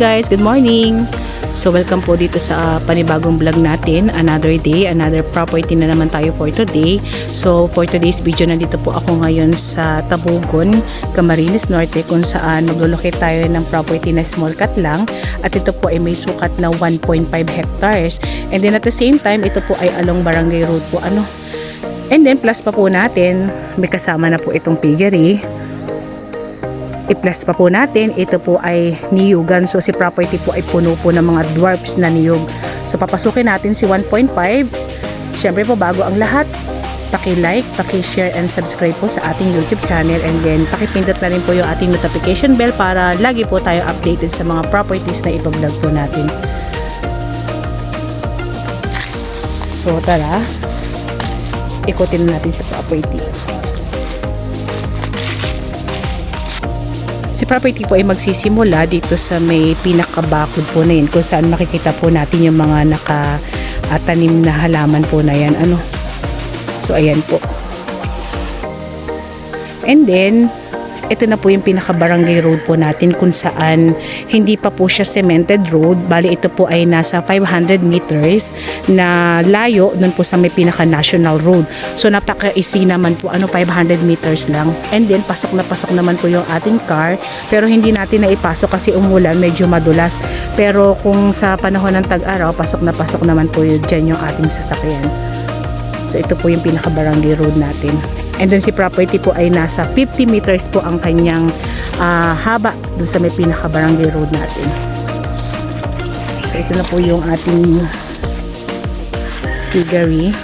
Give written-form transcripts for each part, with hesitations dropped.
guys, good morning. So welcome po dito sa panibagong vlog natin. Another day, another property na naman tayo for today. So for today's video, nandito po ako ngayon sa Tabugon, Camarines Norte, kung saan maglulocate tayo ng property na small cut lang. At ito po ay may sukat na 1.5 hectares. And then at the same time, ito po ay along Barangay Road po. And then plus pa po natin, may kasama na po itong piggery. I-plus pa po natin, ito po ay niyugan. So si property po ay puno po ng mga dwarfs na niyug. So papasukin natin si 1.5. Siyempre po, bago ang lahat, paki-like, paki-share and subscribe po sa ating YouTube channel. And then paki-pindot na rin po yung ating notification bell para lagi po tayo updated sa mga properties na ipa-vlog po natin. So tara, ikutin natin sa property. Si property po ay magsisimula dito sa may pinakabakod po na yun, kung saan makikita po natin yung mga nakatanim na halaman po na yan. So ayan po. And then ito na po yung pinaka-barangay road po natin, kung saan hindi pa po siya cemented road. Bali ito po ay nasa 500 meters na layo dun po sa may pinaka-national road. So napaka-easy naman po, 500 meters lang. And then pasok na pasok naman po yung ating car. Pero hindi natin na ipasok kasi umulan, medyo madulas. Pero kung sa panahon ng tag-araw, pasok na pasok naman po yun dyan yung ating sasakyan. So ito po yung pinaka-barangay road natin. And then si property po ay nasa 50 meters po ang kanyang haba dun sa may pinaka-barangay road natin. So ito na po yung ating piggery.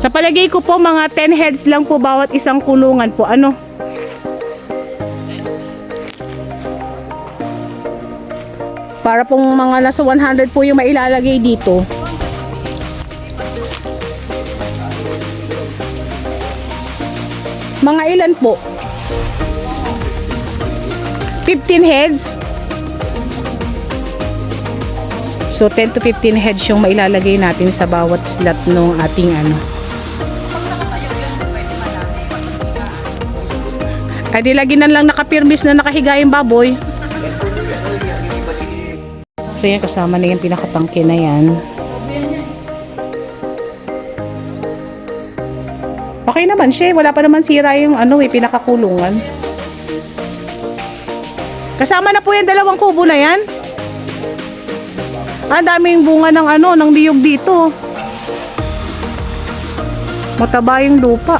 Sa palagay ko po, mga 10 heads lang po bawat isang kulungan po. Para pong mga nasa 100 po yung mailalagay dito. Mga ilan po? 15 heads? So 10 to 15 heads yung mailalagay natin sa bawat slot ng ating Adi lagi na lang nakapirmis na nakahiga yung baboy. So yan, kasama na yung pinakatangke na yan. Okay naman siya, wala pa naman sira yung pinakakulungan. Kasama na po yung dalawang kubo na yan. Ang daming bunga ng ng niyog dito. Mataba yung lupa.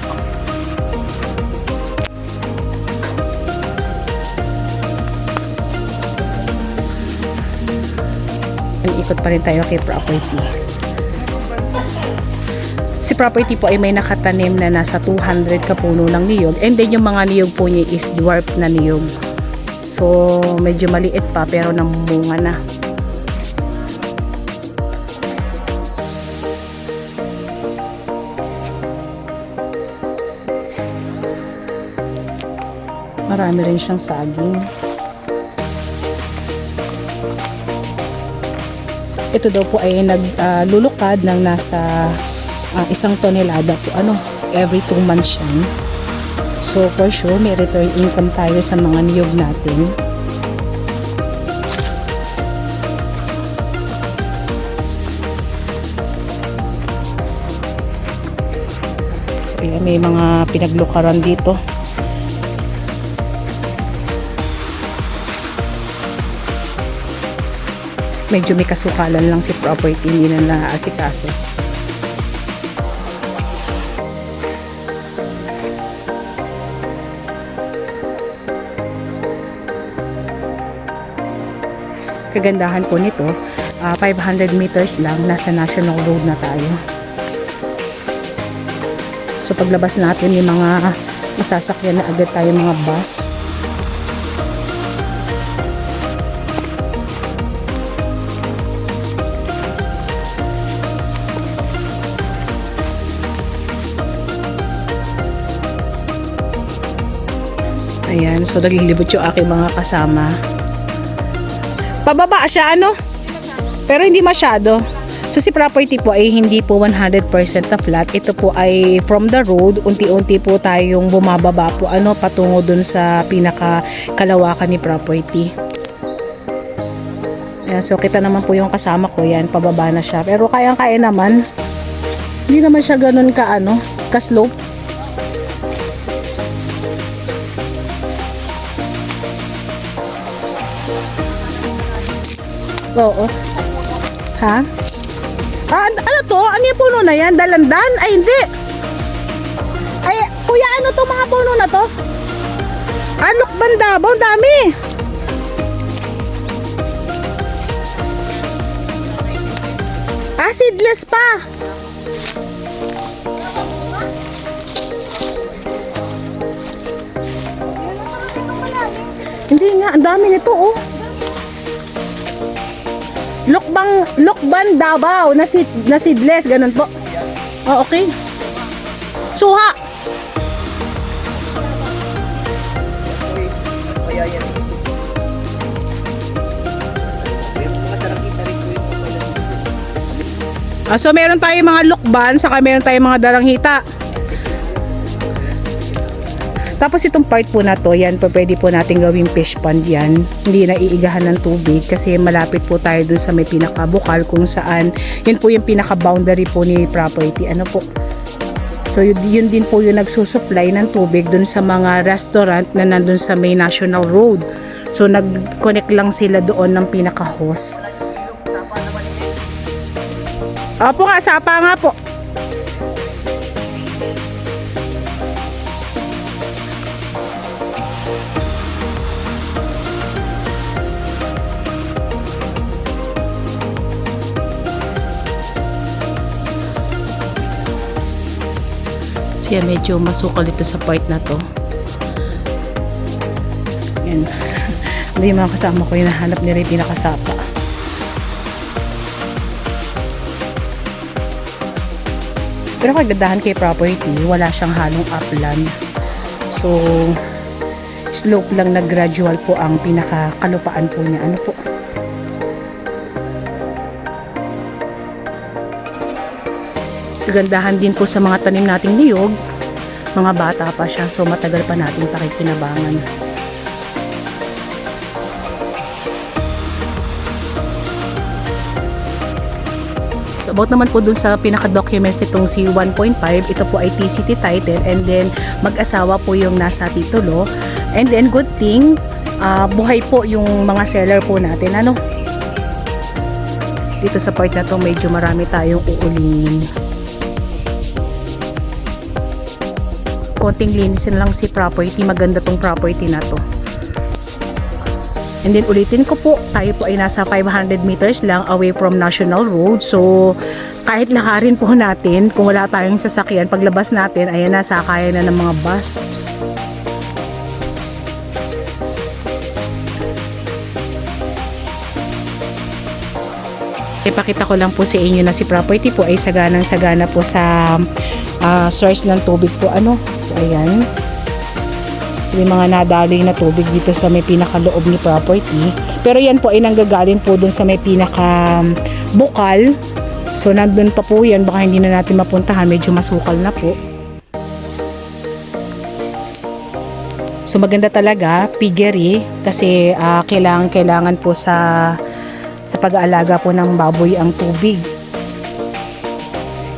Ikot pa rin tayo kay property. Si property po ay may nakatanim na nasa 200 kapuno ng niyog, and then yung mga niyog po niya is dwarf na niyog. So medyo maliit pa pero namumunga na. Marami rin siyang saging. Ito daw po ay naglulukad ng nasa 1 tonelada po, every 2 months yan. So for sure may return income tayo sa mga niyog natin. So ayan, may mga pinaglukaran dito. Medyo may kasukalan lang si property, hindi na naaasikaso. Kagandahan po nito, 500 meters lang, nasa national road na tayo. So paglabas natin, may mga masasakyan na agad tayo, mga bus. Ayan, so naglilibot yung aking mga kasama. Pababa siya, pero hindi masyado. So si property po ay hindi po 100% na flat. Ito po ay from the road, unti-unti po tayong bumababa po patungo dun sa pinaka kalawakan ni property. Ayan, so kita naman po yung kasama ko, yan, pababa na siya. Pero kayang-kaya naman. Hindi naman siya ganun ka slope. Oo. Ha? Ano to? Ano yung puno na yan? Dalandan? Ay, hindi. Ay, kuya, ano to mga puno na to? Lukban Davao, dami. Seedless pa. Hindi nga, ang dami nito Lukban Davao na seedless, ganun po. Okay. Suha. So meron tayong mga lukban, saka meron tayong mga daranghita. Tapos itong part po na to, yan po pwede po natin gawing fish pond yan. Hindi na iigahan ng tubig kasi malapit po tayo dun sa may pinakabukal kung saan yun po yung pinaka-boundary po ni property. So yun din po yung nagsusupply ng tubig dun sa mga restaurant na nandun sa may National Road. So nag-connect lang sila doon ng pinaka-hose. Opo nga, sapa nga po. Siya medyo masukal ito sa part na to. Yan. Hindi yung mga kasama ko yung nahanap ni Ray pinakasapa. Pero kagadahan kay property, wala siyang halong upland. So, slope lang na gradual po ang pinakakalupaan po niya. Kagandahan din po sa mga tanim nating niyog, mga bata pa siya, so matagal pa natin pakikinabangan. So about naman po dun sa pinaka-documents nitong si 1.5, ito po ay TCT title and then mag-asawa po yung nasa titulo. And then good thing, buhay po yung mga seller po natin. Dito sa part na to medyo marami tayong uulingin. Konting linisin lang si property, maganda tong property na to. And then ulitin ko po, tayo po ay nasa 500 meters lang away from National Road. So kahit lakarin po natin, kung wala tayong sasakyan, paglabas natin, ayan na, sakaya na ng mga bus. Ipakita ko lang po sa inyo na si property po ay saganang-sagana po sa source ng tubig po. So ayan. So may mga nadaling na tubig dito sa may pinakaloob ni property. Pero yan po ay nanggagaling po dun sa may pinaka bukal. So nandun pa po yan, baka hindi na natin mapuntahan, medyo masukal na po. So maganda talaga, piggery, kasi kailangan po sa pag-aalaga po ng baboy ang tubig.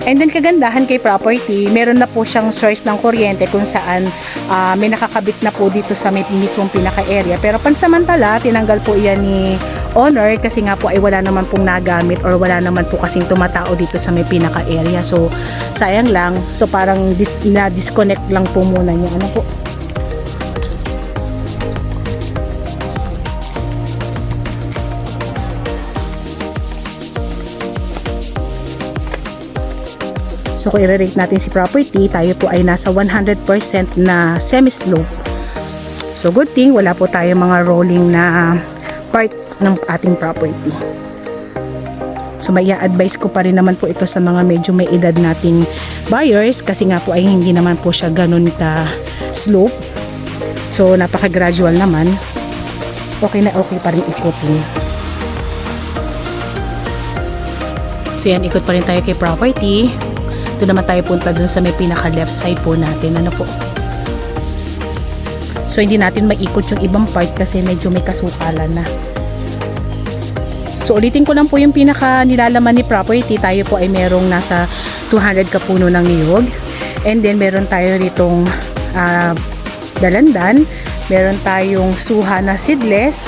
And then kagandahan kay property, meron na po siyang source ng kuryente kung saan may nakakabit na po dito sa may mismong pinaka-area. Pero pansamantala, tinanggal po yan ni owner kasi nga po ay wala naman pong nagamit or wala naman po kasing tumatao dito sa may pinaka-area. So sayang lang. So parang na-disconnect lang po muna niya. Po? So kung i-rate natin si property, tayo po ay nasa 100% na semi-slope. So good thing, wala po tayo mga rolling na part ng ating property. So may advice ko pa rin naman po ito sa mga medyo may edad nating buyers kasi nga po ay hindi naman po siya ganun ka slope. So napaka-gradual naman. Okay na okay pa rin ikutin. So yan, ikot pa rin tayo kay property. Ito naman tayo punta dun sa may pinaka left side po natin. Ano po? So hindi natin maikot yung ibang part kasi medyo may kasukalan na. So ulitin ko lang po yung pinaka nilalaman ni property. Tayo po ay merong nasa 200 kapuno ng niyog. And then meron tayo ritong dalandan. Meron tayong suha na seedless.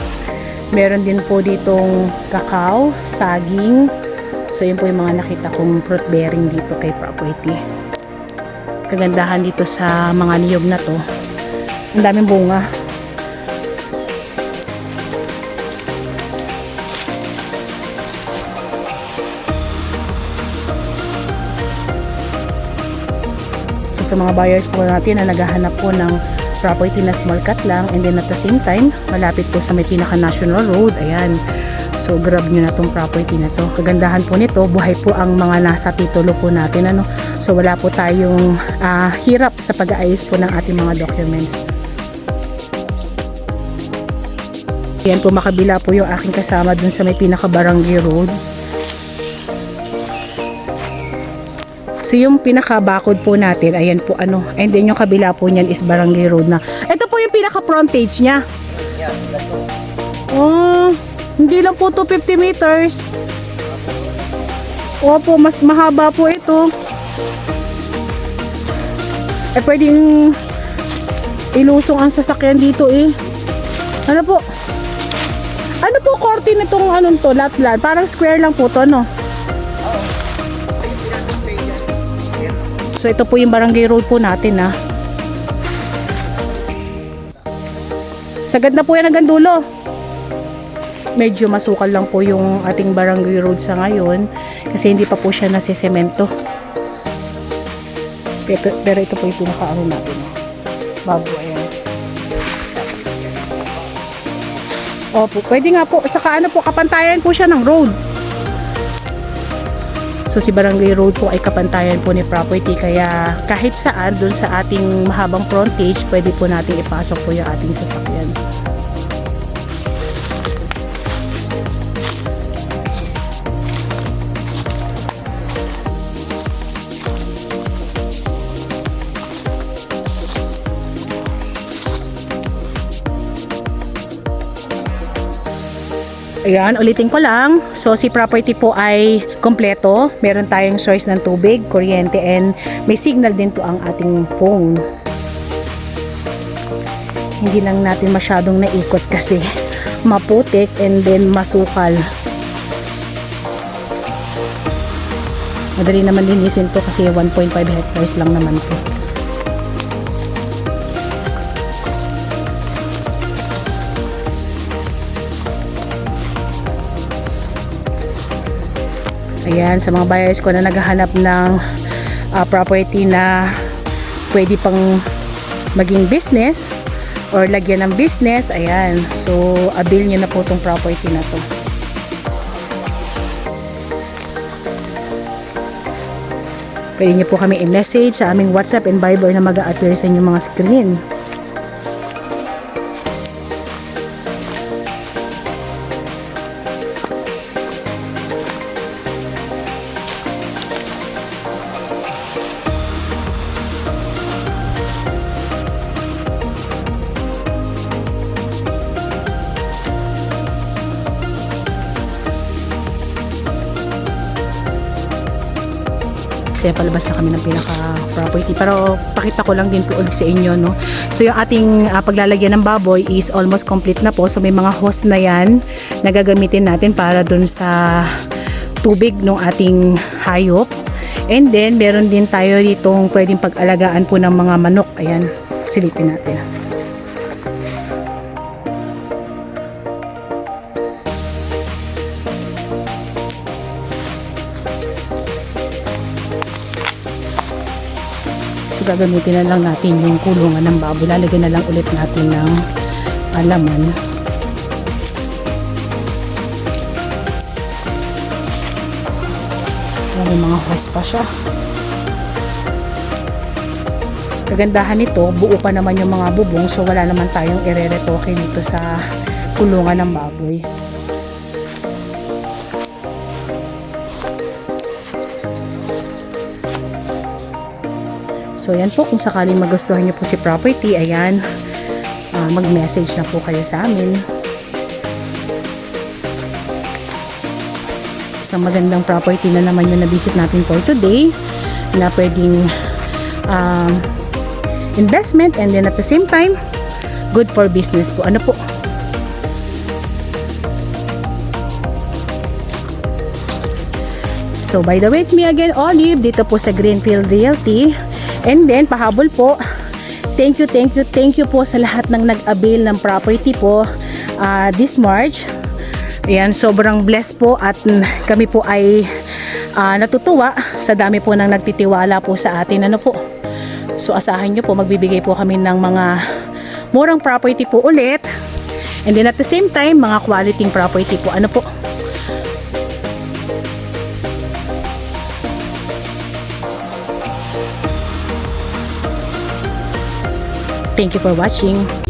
Meron din po ditong kakao, saging. So yun po yung mga nakita kong fruit bearing dito kay property. Kagandahan dito sa mga niyog na to. Ang daming bunga. Sa mga buyers po natin na naghahanap po ng property na small cut lang and then at the same time malapit po sa may pinaka national road, ayan, so grab nyo na tong property na to. Kagandahan po nito, buhay po ang mga nasa titulo po natin, ano, so wala po tayong hirap sa pag-aayos po ng ating mga documents. Ayan po, makabila po yung aking kasama dun sa may pinaka barangay road. So yung pinaka-bakod po natin, ayan po ano, and then yung kabila po niyan is Barangay Road na. Ito po yung pinaka-frontage niya. Oh, hindi lang po 250 meters. Opo, mas mahaba po ito. Pwedeng ilusong ang sasakyan dito eh. Ano po? Ano po korte nitong anong to, latlan? Parang square lang po to, no? So ito po yung Barangay Road po natin, ha. Sagad na po yan hanggang dulo. Medyo masukal lang po yung ating Barangay Road sa ngayon kasi hindi pa po siya nasisemento. Pero ito po yung pinakaano natin. Bago, ayan. Opo, pwede nga po. Saka ano po, kapantayan po siya ng road. So si Barangay Road po ay kapantayan po ni property, kaya kahit saan dun sa ating mahabang frontage, pwede po natin ipasok po yung ating sasakyan. Ayan, ulitin ko lang. So, si property po ay kompleto. Meron tayong source ng tubig, kuryente, and may signal din po ang ating phone. Hindi lang natin masyadong naikot kasi maputik and then masukal. Madali naman linisin to kasi 1.5 hectares lang naman po. Ayan, sa mga buyers ko na naghahanap ng property na pwede pang maging business or lagyan ng business, ayan, so avail nyo na po itong property na to. Pwede nyo po kami i-message sa aming WhatsApp and Viber na mag-a-appear sa inyong mga screen. Kasi palabas na kami ng pinaka-property. Pero pakita ko lang din po ulit sa inyo, no? So yung ating paglalagyan ng baboy is almost complete na po. So may mga hose na yan na gagamitin natin para dun sa tubig ng ating hayop. And then meron din tayo ditong pwedeng pag-alagaan po ng mga manok. Ayan, silipin natin. Gagamitin na lang natin yung kulungan ng baboy. Lalagyan na lang ulit natin ng laman. May mga hose pa siya. Kagandahan nito, buo pa naman yung mga bubong, so wala naman tayong ireretoke dito sa kulungan ng baboy. So yan po, kung sakaling magustuhan niyo po si property, ayan, mag-message na po kayo sa amin. Isang magandang property na naman yung na-visit natin for today, na pwedeng investment, and then at the same time, good for business po. Ano po? So by the way, it's me again, Olive, dito po sa Greenfield Realty. And then, pahabol po, thank you po sa lahat ng nag-avail ng property po this March. Ayan, sobrang blessed po at kami po ay natutuwa sa dami po ng nagtitiwala po sa atin. Ano po? So asahan nyo po, magbibigay po kami ng mga murang property po ulit. And then at the same time, mga quality property po. Ano po? Thank you for watching.